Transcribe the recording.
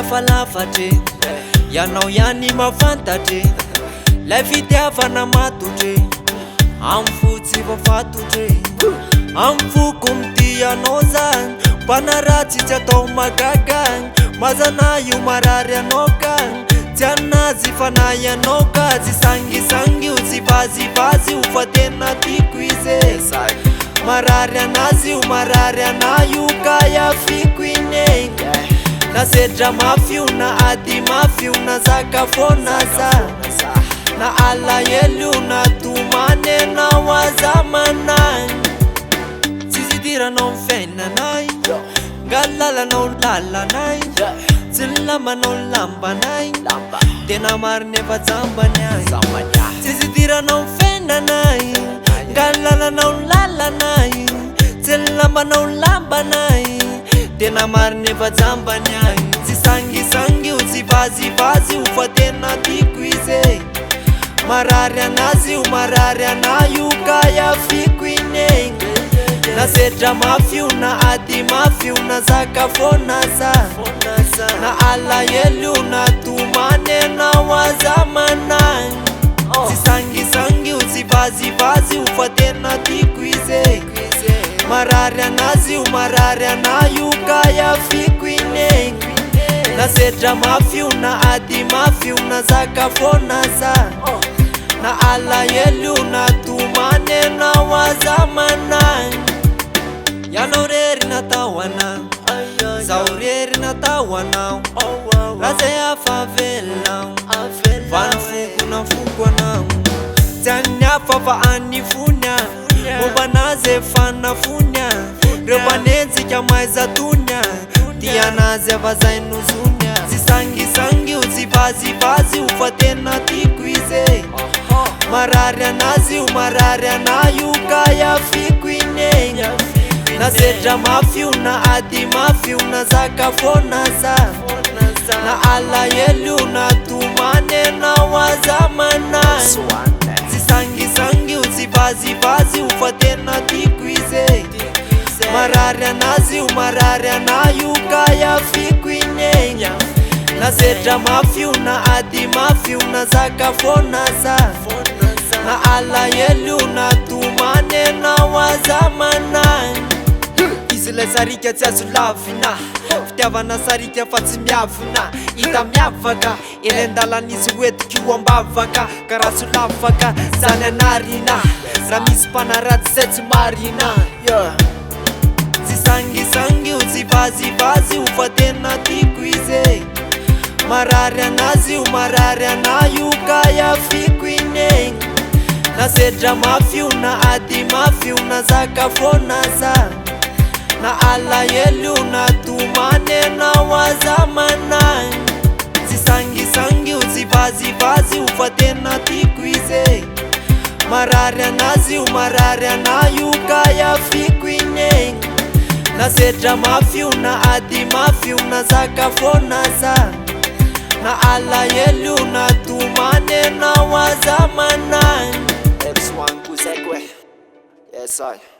lafalafatre ianao ihany mafantatre lay fitiavana matotre amy fotsy fafatotre amy foko mity anao zany mpanaratsy tsy atao magaga mazana io marary anao ka tsy anazy fanahy anao ka tsy sangisangy io tsy vazivazy io fa tena tiako izy marary anazy io marary anahy io ka iafiko ine na sedra mafy io na ady mafy io na zaka fona za na alahelo io na tomane na wazamanany tsisy tiranao mifegnanay ngalalanao lalanay tsy lamanao lambanay tena mariny efa jambany ay tsisy tiranao mifegnanay ngalalanao lalanay tsy lamanao lambanay tena mariny efa jambany ay tsy sangisangy io tsy vazivazy io fa tena tiako izy marary anazy io marary anahy io ka iafiko ine na sedra mafy io na ady mafy io na zaka fona za na alahelo io na tomane na wazamanany tsy sangisangy io tsy vazivazy io fa tena tiako izy marary anazy io marary anahy io ka iafiko ine na sedra mafy io na ady mafy io na zaka fona za na alahelo io na tomane na wazamanany ianao rery natao anao zaho rery natao anao raha zay afavelonao vanifoko na foko anao tsy any hafa fa anifonya mombanazy efa nafonya reo manenjika maizatonya tianazy avazay nozonya tsy sangisangy io tsy vazivazy io fa tena tiako izy marary anazy io marary anahy io ka iafiko ine na sedra mafy io na ady mafy io na zaka fona za na alahelo io na tomane na wazamanany tsy sangisangy io tsy vazivazy io fa tena tiako izy marary anazy io marary anahy io ka iafiko ine na sedra mafy io na ady mafy io na zaka fona za na alahelo io na tomane na wazamanany izy lay sarika tsy azo lavina fitiavana sarika fa tsy miavina hita miavaka eny an-dalan'izy hoetiko ambavaka karaha solavaka zany anarina raha misy mpanaratsy zay tsy marina tsy sangisangy io tsy vazivazy io fa tena tiako izy marary anazy io marary anahy io ka iafiko ine na sedra mafy io na ady mafy io na zaka fona za na alahelo io na tomane na wazamanany tsy sangisangy io tsy vazivazy io fa tena tiako izy marary anazy io marary anahy io ka iafiko ine na sedra mafy io na ady mafy io na zaka fona za na alahelo io na tomane na wazamanany Ex wangu zegwe. Yes I